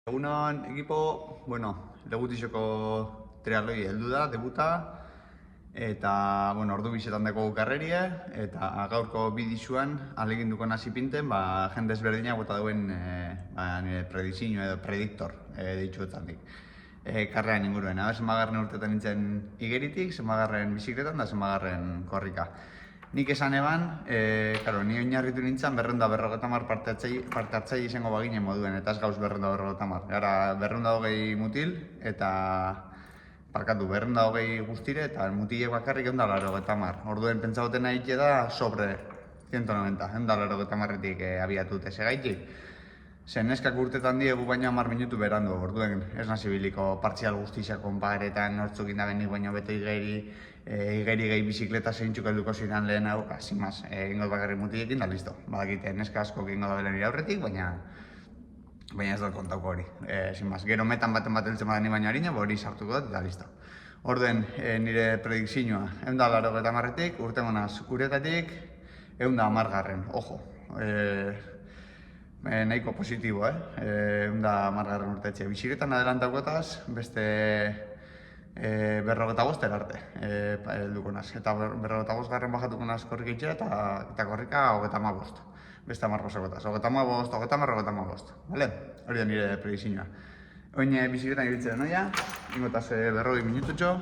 Egunon ekipo, Legutixoko triatloi heldu da, debuta. Eta, ordu bisetan dago karrerie, eta gaurko bidixuan aleginduko nasi pinten, jende ezberdinak bota duen nire predizio edo prediktor ditxuetandik. Karrean inguruen, zenbagarren urtetan nintzen igeritik, zenbagarren bizikletan da zenbagarren korrika. Nik esan eban, ni oinarritu nintzen 250 parte hartzaile izango baginen moduen, eta ez gauz 250. Gara 220 mutil, eta 220 guztire, eta mutilek bakarrik 180. Orduen pentsagoten nahi da sobre 190, 180-etik abiatut ez egaitik. Zen neskak urtetan diegu baina 10 minutu berandu, orduen ez nazibiliko partzial guztizak konparetan nortzuk indabenik baina beto igeri gehi bizikleta zeintxuk helduko ziren lehen hau, zimaz, egingo bakarrik mutilekin da listo. Badakite neska asko egingo da belen aurretik, baina ez dut kontauko hori. Zimaz, gero metan baten bat heltzen badani baina harina, hori sartuko dut eta listo. Orden, nire predikzioa, 180-etik, urtemonaz uretatik, 110-garren, ojo. Nahiko positibo, 110-garren urtetxe. Biziretan adelantaukotaz, beste 55 arte helduko naz. Eta 55-garren bajatuko naz korrika itxera eta korrika 35. Beste 10 pasakotaz. 35, 35. Vale? Hori da nire predizioa. Oin biziretan ibiltzen noia, ingotaz 40 minututxo,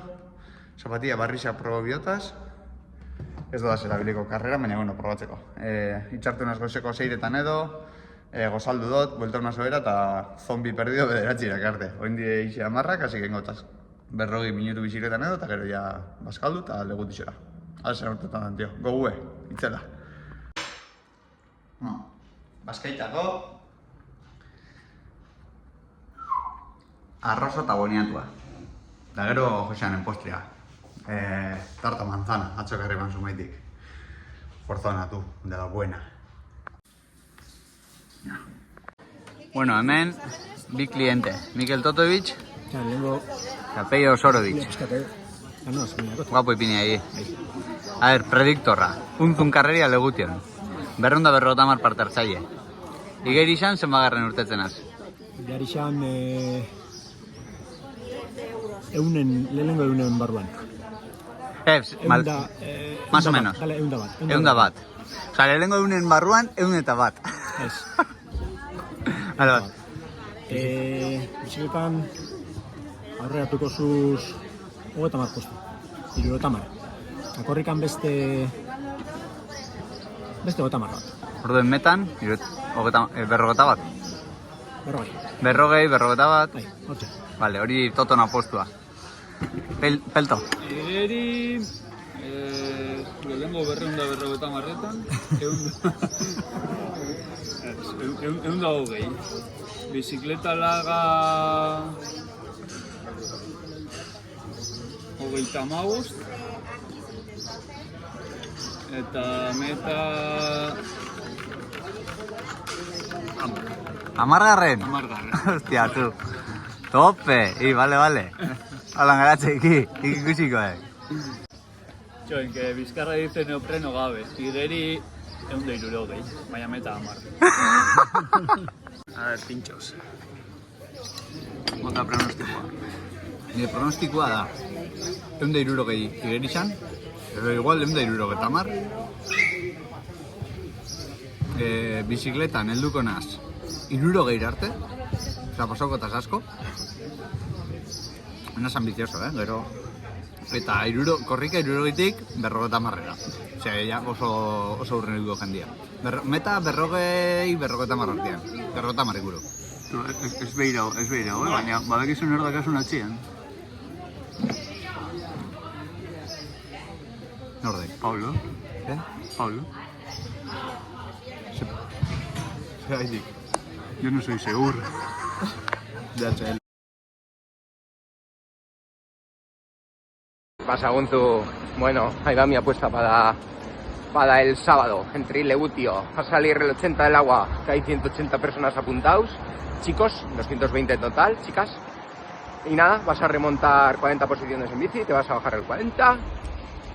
zapatilla barrixa probo biotaz. Ez doaz erabiliko karrera, baina probatzeko. Itxartu naz goizeko 6-etan edo, gozaldu dut, buelta una sobera eta zombi perdido bederatxirak arte. Oin die ixea marrak, hasi gengotaz. 40 minutu bizikletan edo, eta gero ja bazkaldu eta Legutixera. Alzen urtetan dan, tio. Gogue, itzela. Bazkaitako arrozo eta boniatua. Da gero Joseanen postria. Tarta manzana, atzo karri ban sumaitik. Forzona tu, de la buena. Bueno, hemen, bi kliente. Mikel Totovic eta Peio Osorovic. Guapo ipini ahí. A ver, prediktorra. Untzun karreria Legution. 250 parte hartzaile. Igerixan zenbagarren urtetzenaz? Igerixan lehenengo eunen barruan. Más o menos. Eunda bat. Osa, lehenengo eunen barruan, 101. Ez. Vale, bat. Bizikletan aurreratuko zuz 30 postu. 30. Akorrikan beste 30 bat. Orduen metan, 50 bat. Berrogei. 40 bat. Bai, hortxe. Vale, hori totona postua. Pelto. Igeri, lehenengo 250-etan, 120. Bizikleta laga 35. Eta meta 10-garren? 10-garren. Hostia, tu. Tope, vale. Halan garatxe ikusiko, Txoen, que bizkarra dice neopreno gabe. Igeri, 160, baina meta 10. A ver, pinchos. Mota pronostikoa. Nire pronostikoa da 160 igerixan, edo igual 170. Bizikletan helduko naz 60 arte, oza, pasauko asko. Naz ambizioso, gero. Eta korrika 60-tik 50-era. Osea, ja oso urren eduko jendia. Meta 50 artean. 50 inguru. Ez behirau, baina badakizun erdakasun atxian. Nordek? Paulo. Paulo. Zeraitik. Yo no soy segur. DHL. Pasa, Gonzu. Bueno, ahí va mi apuesta para el sábado, entre Legutio. Va a salir el 80 del agua, que hay 180 personas apuntados. Chicos, 220 en total, chicas. Y nada, vas a remontar 40 posiciones en bici, te vas a bajar el 40.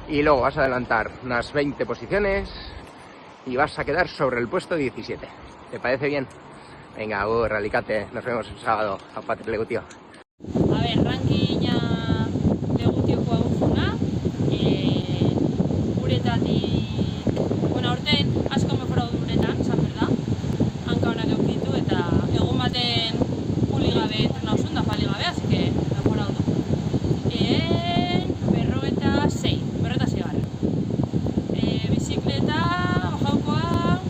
Y luego vas a adelantar unas 20 posiciones y vas a quedar sobre el puesto 17. ¿Te parece bien? Venga, Alicante, nos vemos el sábado. Haupa Legutio. A ber, rankina Legutioko aguzuna, uretatik, bueno, aurten asko mejoratu uretan, esan berda, hanka honak eukitu eta egun baten puli gabe entrenausun da pali gabe, así que mejoratu du. Berrogeta sei garra. Bizikleta, bajaukoa,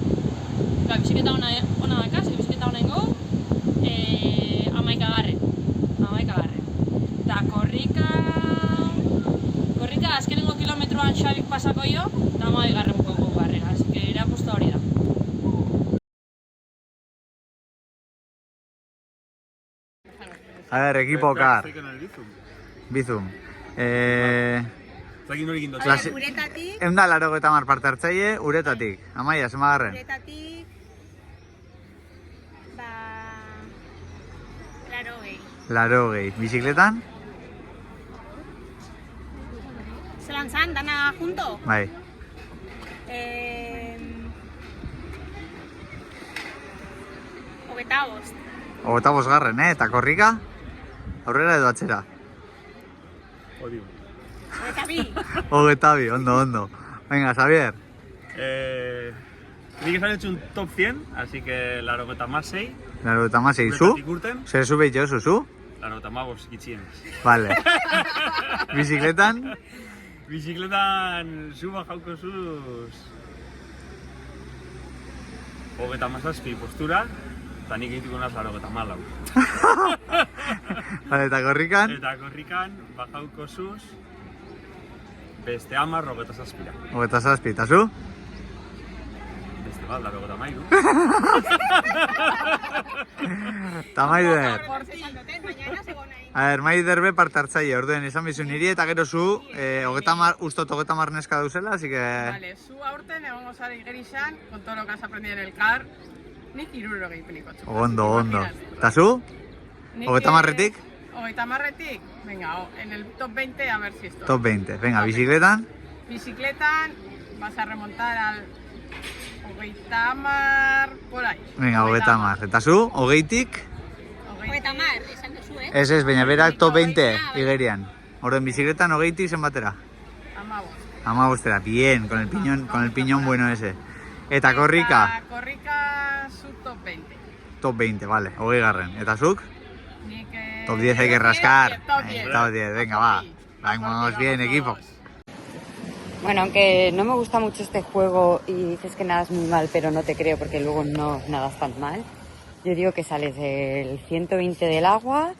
bizikleta ona dakaz, bizikleta ona ingo, 11 garren. Eta korrika azkenengo kilometroan Xabik pasako jo, eta 11 garren buko garrera, así que irapusta hori da. A ver, equipo car. Bizum. Uretatik, Eunda laro eta mar parte hartzaile, uretatik. Amaia, zema garren. uretatik, Laro gehi. Bizikletan? zelan zan, dana junto. Bai. Hogeta bost. Ogota bosgarren, eta korrika? Aurrera edo atzera? Hogeta bi. Ogeta bi, ondo. Venga, Xavier. Nik esan hecho un top 100, así que laro eta masei. Laro eta masei, zu? Urten, Zer zu behitxo, zu? laro eta magos gitxienez. Vale. Bizikletan? Bizikletan zu bajauko zuz... Hogeta mazazpi postura, eta nik egitiko naz laro eta malau. Vale, eta korrikan? Eta korrikan bajauko zuz... Beste 10 hogeta zazpira. Ogeta zazpi, eta zu? Beste bat, laro eta mairu. Eta Maider. Esan duten, baina zegoen nahi. A ver, Maider be parte hartzaile, orduen izan bizu niri, eta gero zu, ustot 30 neska dauzela, así que... Vale, zu aurten egongo zara igerixan, con todo lo que has aprendido en el CAR, nik 60 peniko txuko. Ondo. Eta zu? 30-retik? 30-retik, venga, en el top 20 a ver si esto. Top 20. Venga, bizikletan? Bicicletan vas a remontar al 30 por ahí. Venga, 30. Eta zu, 20tik? Hogeta mar, esan duzu, Ez, baina berak top 20 igerian. Orduen bizikletan 20tik zenbatera? Amabos. 15. Bien, con el piñón bueno ese. Eta korrika? Korrika su top 20. Top 20, vale, 20 garren. Eta zuk? Nik, Top 10 hay que rascar. Top 10. Top 10, venga, va. Vamos bien, equipo. Bueno, aunque no me gusta mucho este juego y dices que nadas muy mal, pero no te creo porque luego no nadas tan mal. Yo digo que sales del 120 del agua,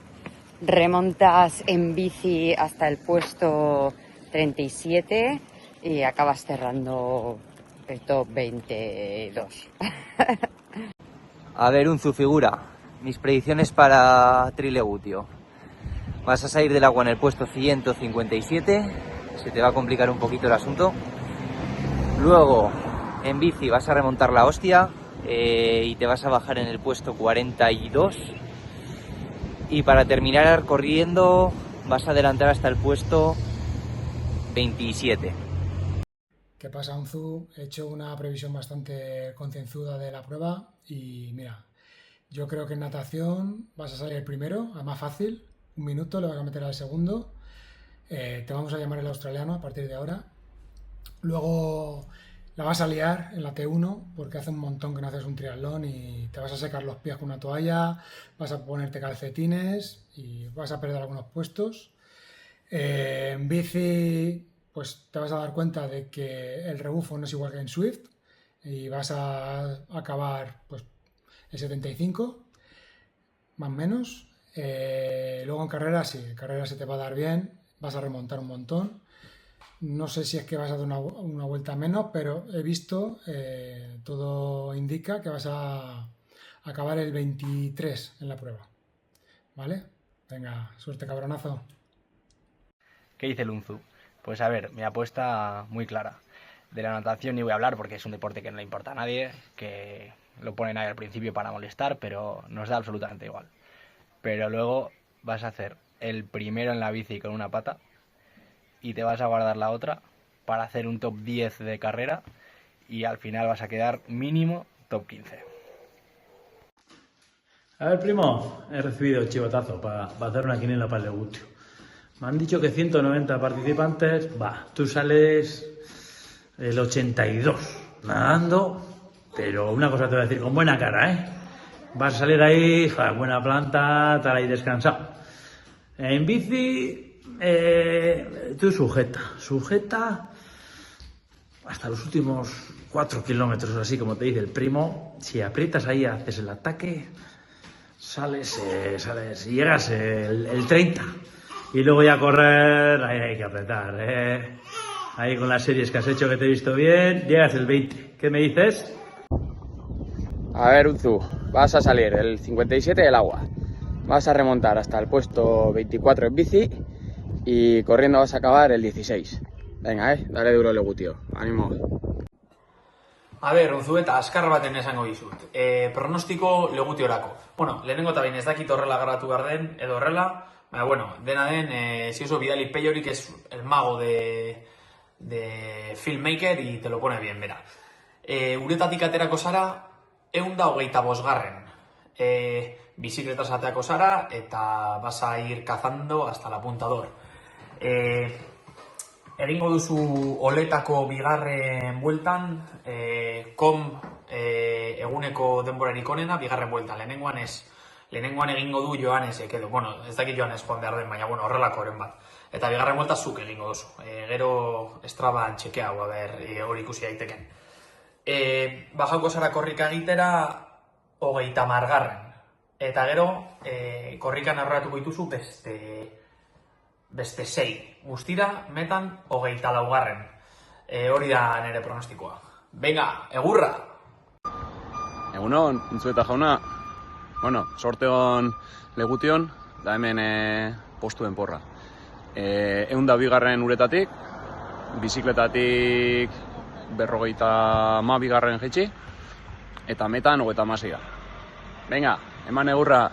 remontas en bici hasta el puesto 37 y acabas cerrando el top 22. A ver, Unzu, figura. Mis predicciones para Trilegutio. Vas a salir del agua en el puesto 157. Se te va a complicar un poquito el asunto. Luego, en bici vas a remontar la hostia y te vas a bajar en el puesto 42. Y para terminar corriendo vas a adelantar hasta el puesto 27. ¿Qué pasa, Unzu? He hecho una previsión bastante concienzuda de la prueba y mira, yo creo que en natación vas a salir el primero, a más fácil, 1 minuto, le vas a meter al segundo. Te vamos a llamar el australiano a partir de ahora. Luego la vas a liar en la T1 porque hace un montón que no haces un triatlón y te vas a secar los pies con una toalla, vas a ponerte calcetines y vas a perder algunos puestos. En bici pues te vas a dar cuenta de que el rebufo no es igual que en Swift y vas a acabar pues el 75 más o menos. Luego en carrera sí, en carrera se te va a dar bien, vas a remontar un montón. No sé si es que vas a dar una vuelta menos, pero he visto, todo indica que vas a acabar el 23 en la prueba. ¿Vale? Venga, suerte, cabronazo. ¿Qué dice el Unzu? Pues a ver, mi apuesta muy clara. De la natación ni voy a hablar porque es un deporte que no le importa a nadie, que lo ponen ahí al principio para molestar, pero nos da absolutamente igual. Pero luego vas a hacer el primero en la bici con una pata y te vas a guardar la otra para hacer un top 10 de carrera y al final vas a quedar mínimo top 15. A ver, primo, he recibido el chivotazo para hacer una quiniela para el Legutio. Me han dicho que 190 participantes, tú sales el 82, nadando, pero una cosa te voy a decir, con buena cara, ¿eh? Vas a salir ahí, buena planta, estar ahí descansado. En bici, tú sujeta hasta los últimos 4 kilómetros, así como te dice el primo. Si aprietas ahí, haces el ataque, sales y llegas el 30. Y luego ya correr, ahí hay que apretar, Ahí con las series que has hecho que te he visto bien, llegas el 20. ¿Qué me dices? A ver, Unzu, vas a salir el 57 del agua. Vas a remontar hasta el puesto 24 en bici y corriendo vas a acabar el 16. Venga, dale duro Legutio, ánimo. A ber, Unzueta, azkar baten esango dizut. Pronostiko Legutiorako. Bueno, lehenengo eta behin ez dakit horrela garatu behar den, edo horrela, baina, bueno, dena den, si oso Bidali Peyorik, que es el mago de filmmaker, y te lo pone bien, bera. Uretatik aterako zara, 125. Bizikletaz ateako zara, eta vas a ir cazando hasta el apuntador. Egingo duzu oletako bigarren bueltan, eguneko denborarik onena, bigarren bueltan. Lehenengoan egingo du Joanesek edo, bueno, ez dakit Joanes joan behar den, baina, bueno, horrelako oren bat. Eta bigarren buelta zuk egingo duzu. Gero Straban txekea hau, hori ikusi daiteken. Bajauko zara korrika egitera 30. Eta gero, korrikan aurreratuko dituzu beste 6. Guztira, metan 24. Hori da nire pronostikoa. Venga, egurra! Egunon, Unzueta jauna. Bueno, sorte hon Legution, da hemen postuen porra. 102. uretatik, bizikletatik 52. jaitsi, eta metan 36. Venga, eman egurra!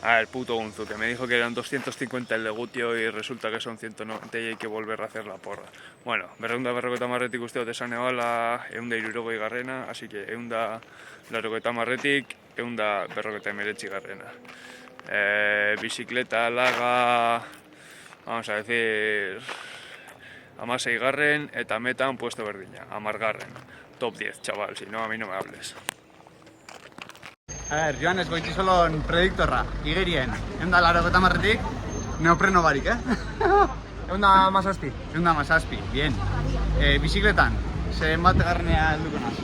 A ver, puto Unzu, que me dijo que eran 250 el Legutio y resulta que son 190 y hay que volver a hacer la porra. Bueno, 250 uste dut esan ebala, 160 garrena, así que 180 159 garrena. Bicicleta, laga, vamos a decir, 16 garren, eta metan puesto berdina, 10 garren. Top 10, chaval, si no a mí no me hables. A ver, Joanes Goitizolon prediktorra, igerien, 180 neopreno barik, Eunda mazazpi. Bien. Bizikletan, zenbat garranea helduko naz?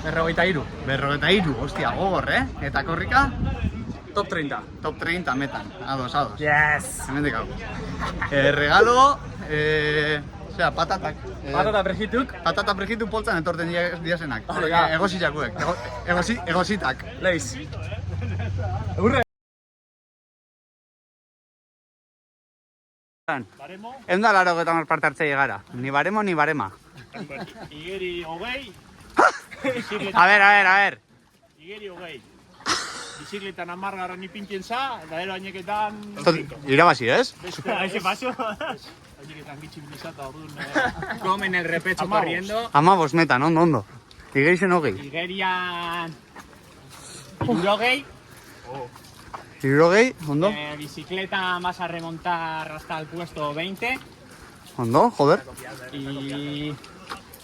53. Hostia, gogor, Eta korrika? Top 30. Top 30 metan, ados. Yes! Hemendik hau. Regalo, patatak. Patata prejituk. Patata prejituk poltzan etorten diazenak. Egosiakuek, egositak. Leiz. Egurre! Baremo? 180 parte hartzei gara. Ni baremo, ni barema. Igeri hogei. A ver. Igeri hogei. Bizikletan 10 garran ipintzen za, eta gero aineketan... Irabazi, ez? Aize paso. Aineketan gitxin bizata orduan... Comen el repecho corriendo. 15 metan, ondo. Igerisen hogei. Igerian... 60. Irogei, ondo. Bicicleta vas a remontar hasta el puesto 20. Ondo, joder. Y...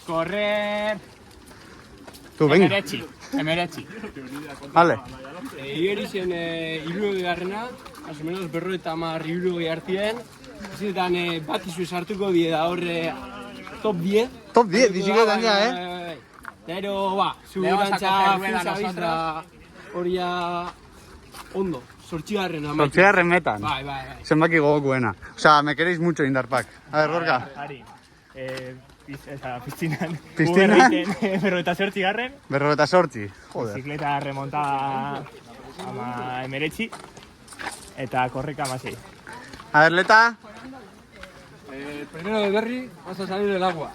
correr... Tú, venga. Emeretzi. Vale. Igerisen 60 garrena, más o menos 50 hartien. Zinetan bat izu sartuko bie da horre top 10. Top 10, bizikletan ja, Pero, zurantza, fusa biztra, horia ondo. 8. metan. Bai. Zenbaki gogokuena. O sea, me queréis mucho Indarpak. A ver, Gorka. Ari, piztinan. Piztinan? 58 garren. 58. Joder. Bizikleta remontada ama emeretzi. Eta korrika 16. A ver, Leta. Primero de Berry, vas a salir del agua.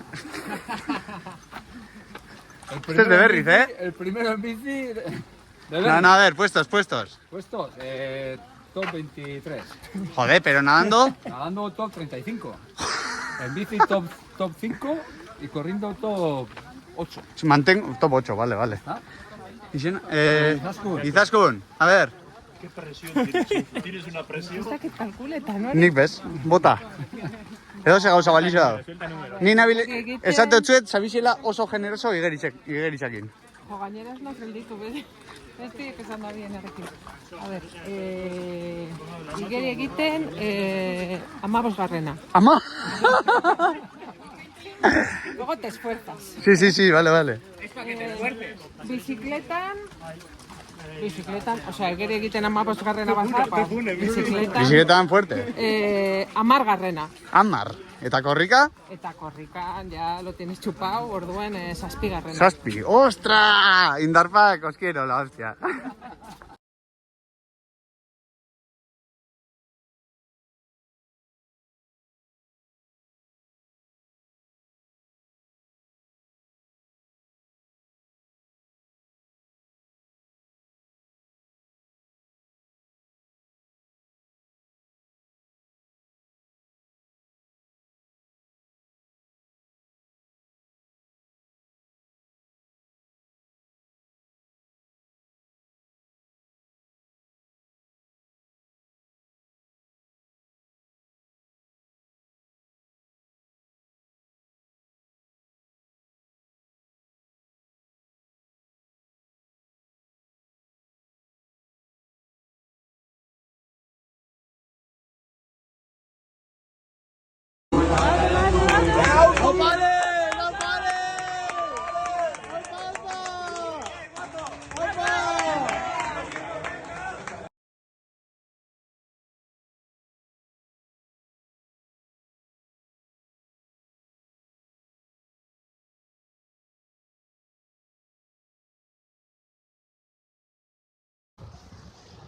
Este es de Berriz, El primero en bici... No, a ver, puestos. Puestos, top 23. Joder, pero nadando... Nadando top 35. En bici top 5 y corriendo top 8. Mantengo top 8, vale. Izaskun, a ver. ¿Qué presión tienes? ¿Tienes una presión? Que kalkuleta, no? Nik bez, bota. Edo ze gauza balizo da. Ni nabile, esate otzuet, zabizela oso generoso igeritzakin. Jo, gainera ez nahi gelditu, bestiek esan da bien errekin. A ver, igeri egiten 15. Ama? Luego te esfuerzas. Sí, vale. Bicicletan, o sea, egeri egiten 15. Bazar, Bizikletan fuerte. 10. Amar. Eta korrika? Eta korrikan, ya lo tienes chupado, orduen 7. Zazpi. Ostra! Indarpak, os quiero, la hostia.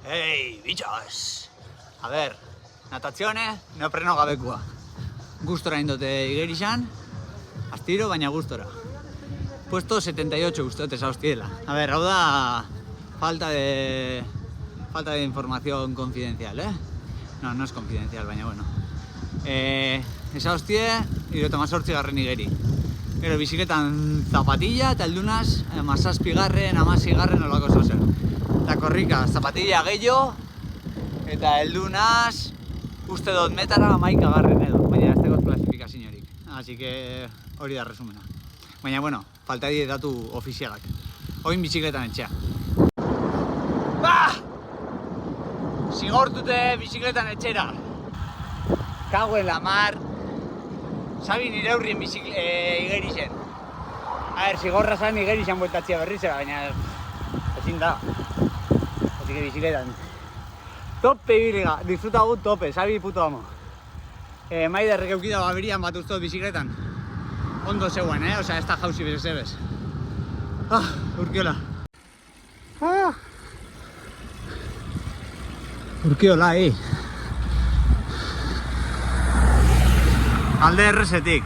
Hey, bichos! A ver, natazione, neopreno gabekua. Gustora indote igerixan, astiro, baina gustora. Puesto 78 ustedes a hostiela. A ver, hau da falta de información confidencial, ¿eh? No es confidencial, baina bueno. Esa hostie, 78. igeri. Gero biziketan zapatilla, eta eldunaz, 17, 16 olako zozen. Eta korrika, zapatilla gehiago, eta eldunaz, uste dut metara 11 edo, baina ez tegoz klasifikaziorik. Así que hori da resumena. Baina, bueno, falta die datu ofizialak. Oin bizikletan etxea. Bah! Zigortute bizikletan etxera. Kago en la mar. Sabi nire aurrien igerixen. A ver, zigorra zan igerixen bueltatzea berrizera, baina ezin da. Así que bizikletan. Tope ibiliga, disfruta gut tope, sabi puto amo. Maiderrek eukida baberian bat uztot bizikletan. Ondo zegoen, osea, ez da jauzi bezebez. Urkiola. Urkiola, Alde errezetik.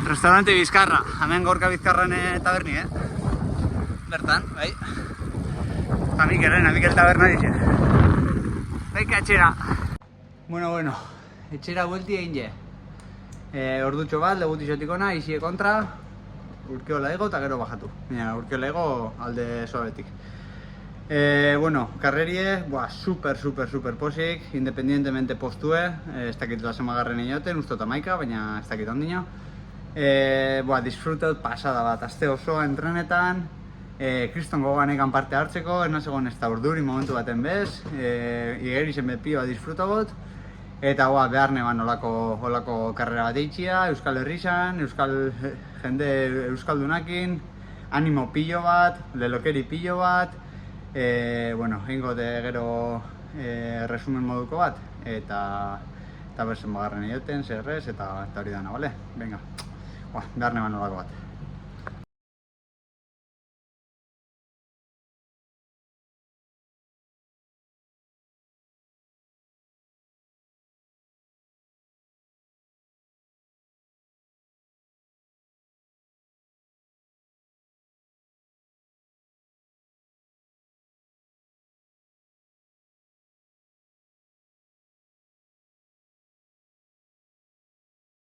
Restaurante Bizkarra, hemen Gorka Bizkarran taberni, Bertan, bai. Mikel taberna dixe. Baika etxera. Bueno, etxera buelti egin je. Ordutxo bat, legutixotik ona, izie kontra, Urkiola ego eta gero bajatu. Urkiola ego alde suabetik. Karrerie, super posik, independientemente postue, ez dakit lasemagarren inoten, usto eta maika, baina ez dakit ondino. Disfrutet pasada bat, aste osoa entrenetan, kriston goganekan parte hartzeko, ez nazegoen ez da urduri momentu baten bez, igerixen betpioa disfrutagot, eta behar neban olako karrera bat eitxia, Euskal Herrizan, jende euskaldunakin, animo pilo bat, lelokeri pilo bat, egingo gero resumen moduko bat, eta berzen bagarren egoten, zerrez, eta hori dana, bale? Venga, behar neban olako bat.